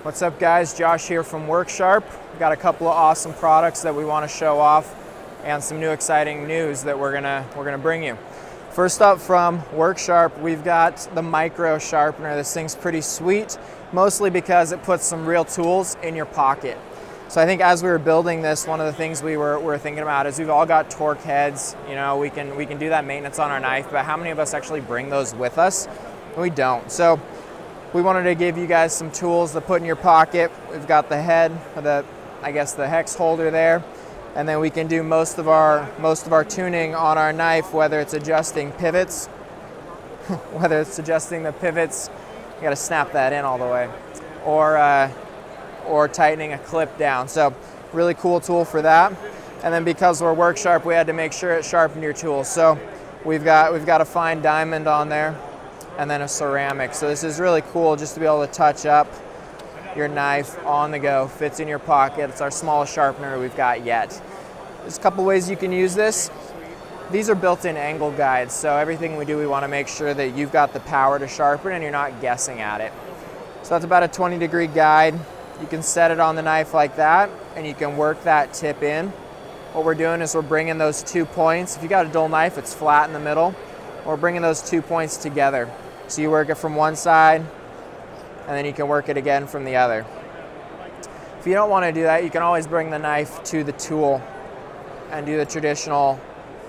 What's up guys, Josh here from WorkSharp. We've got a couple of awesome products that we want to show off and some new exciting news that we're gonna bring you. First up from WorkSharp, we've got the micro sharpener. This thing's pretty sweet, mostly because it puts some real tools in your pocket. So I think as we were building this, one of the things we were thinking about is we've all got torque heads. You know, we can do that maintenance on our knife, but how many of us actually bring those with us? We don't. So we wanted to give you guys some tools to put in your pocket. We've got the head, the hex holder there, and then we can do most of our tuning on our knife, whether it's adjusting pivots, whether it's adjusting the pivots, you gotta snap that in all the way, or tightening a clip down. So really cool tool for that. And then because we're WorkSharp, we had to make sure it sharpened your tool. So we've got a fine diamond on there, and then a ceramic. So this is really cool just to be able to touch up your knife on the go. Fits in your pocket. It's our smallest sharpener we've got yet. There's a couple ways you can use this. These are built-in angle guides, so everything we do, we want to make sure that you've got the power to sharpen and you're not guessing at it. So that's about a 20-degree guide. You can set it on the knife like that, and you can work that tip in. What we're doing is we're bringing those 2 points. If you got a dull knife, it's flat in the middle. We're bringing those 2 points together. So you work it from one side, and then you can work it again from the other. If you don't want to do that, you can always bring the knife to the tool and do the traditional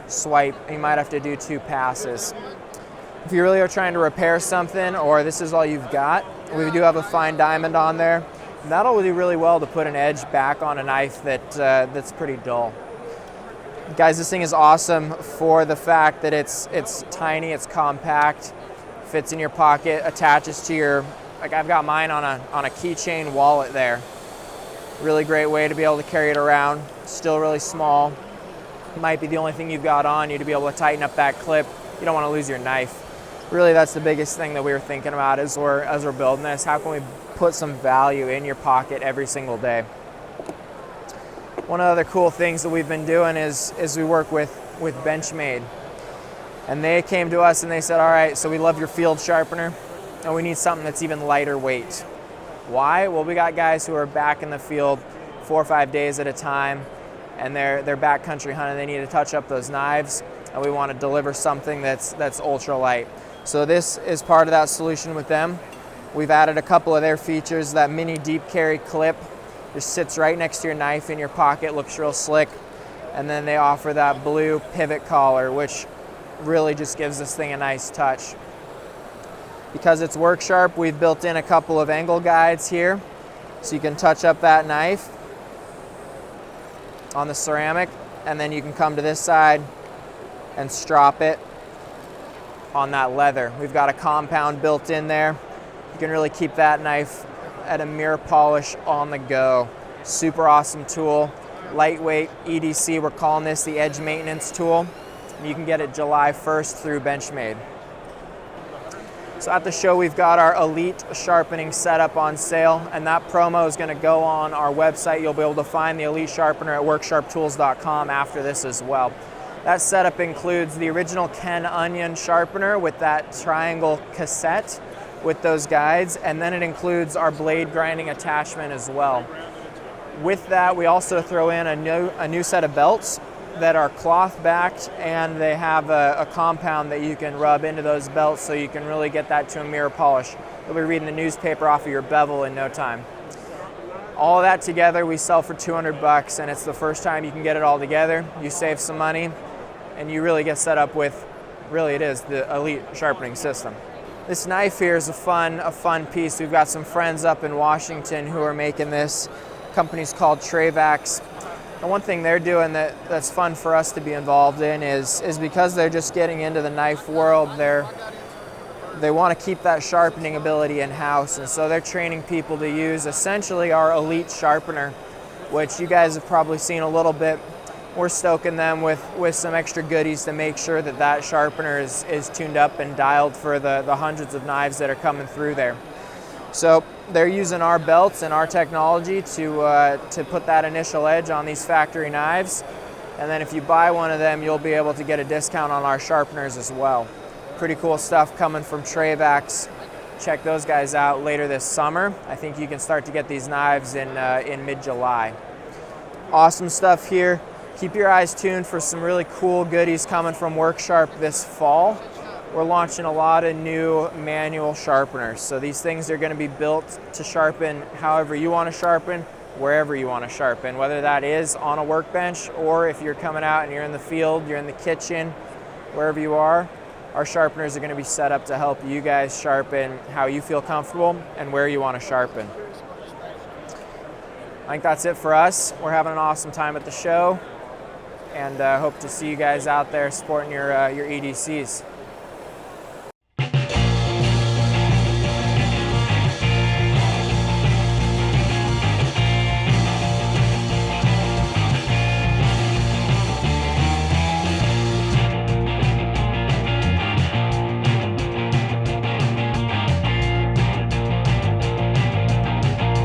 swipe. You might have to do 2 passes. If you really are trying to repair something, or this is all you've got, we do have a fine diamond on there. That'll do really well to put an edge back on a knife that's pretty dull. Guys, this thing is awesome for the fact that it's tiny, it's compact, fits in your pocket, attaches to your, like I've got mine on a keychain wallet there. Really great way to be able to carry it around. Still really small. Might be the only thing you've got on you to be able to tighten up that clip. You don't want to lose your knife. Really, that's the biggest thing that we were thinking about as we're building this. How can we put some value in your pocket every single day? One of the other cool things that we've been doing is we work with Benchmade. And they came to us and they said, all right, so we love your field sharpener and we need something that's even lighter weight. Why? Well, we got guys who are back in the field 4 or 5 days at a time, and they're backcountry hunting. They need to touch up those knives, and we want to deliver something that's ultra light. So this is part of that solution with them. We've added a couple of their features. That mini deep carry clip just sits right next to your knife in your pocket, looks real slick. And then they offer that blue pivot collar, which really just gives this thing a nice touch. Because it's WorkSharp, we've built in a couple of angle guides here, so you can touch up that knife on the ceramic, and then you can come to this side and strop it on that leather. We've got a compound built in there. You can really keep that knife at a mirror polish on the go. Super awesome tool. Lightweight EDC, we're calling this the Edge Maintenance Tool. You can get it July 1st through Benchmade. So at the show, we've got our Elite Sharpening setup on sale, and that promo is going to go on our website. You'll be able to find the Elite Sharpener at worksharptools.com after this as well. That setup includes the original Ken Onion sharpener with that triangle cassette with those guides, and then it includes our blade grinding attachment as well. With that, we also throw in a new set of belts that are cloth backed, and they have a compound that you can rub into those belts so you can really get that to a mirror polish. You'll be reading the newspaper off of your bevel in no time. All of that together we sell for $200, and it's the first time you can get it all together. You save some money, and you really get set up with, really it is, the Elite Sharpening system. This knife here is a fun piece. We've got some friends up in Washington who are making this. The company's called Trave. And one thing they're doing that's fun for us to be involved in is because they're just getting into the knife world, they want to keep that sharpening ability in-house, and so they're training people to use essentially our Elite Sharpener, which you guys have probably seen a little bit. We're stoking them with some extra goodies to make sure that sharpener is tuned up and dialed for the hundreds of knives that are coming through there. So they're using our belts and our technology to put that initial edge on these factory knives. And then if you buy one of them, you'll be able to get a discount on our sharpeners as well. Pretty cool stuff coming from Trave check those guys out later this summer. I think you can start to get these knives in mid-July. Awesome stuff here. Keep your eyes tuned for some really cool goodies coming from WorkSharp this fall. We're launching a lot of new manual sharpeners. So these things are going to be built to sharpen however you want to sharpen, wherever you want to sharpen, whether that is on a workbench or if you're coming out and you're in the field, you're in the kitchen, wherever you are. Our sharpeners are going to be set up to help you guys sharpen how you feel comfortable and where you want to sharpen. I think that's it for us. We're having an awesome time at the show, and hope to see you guys out there supporting your EDCs.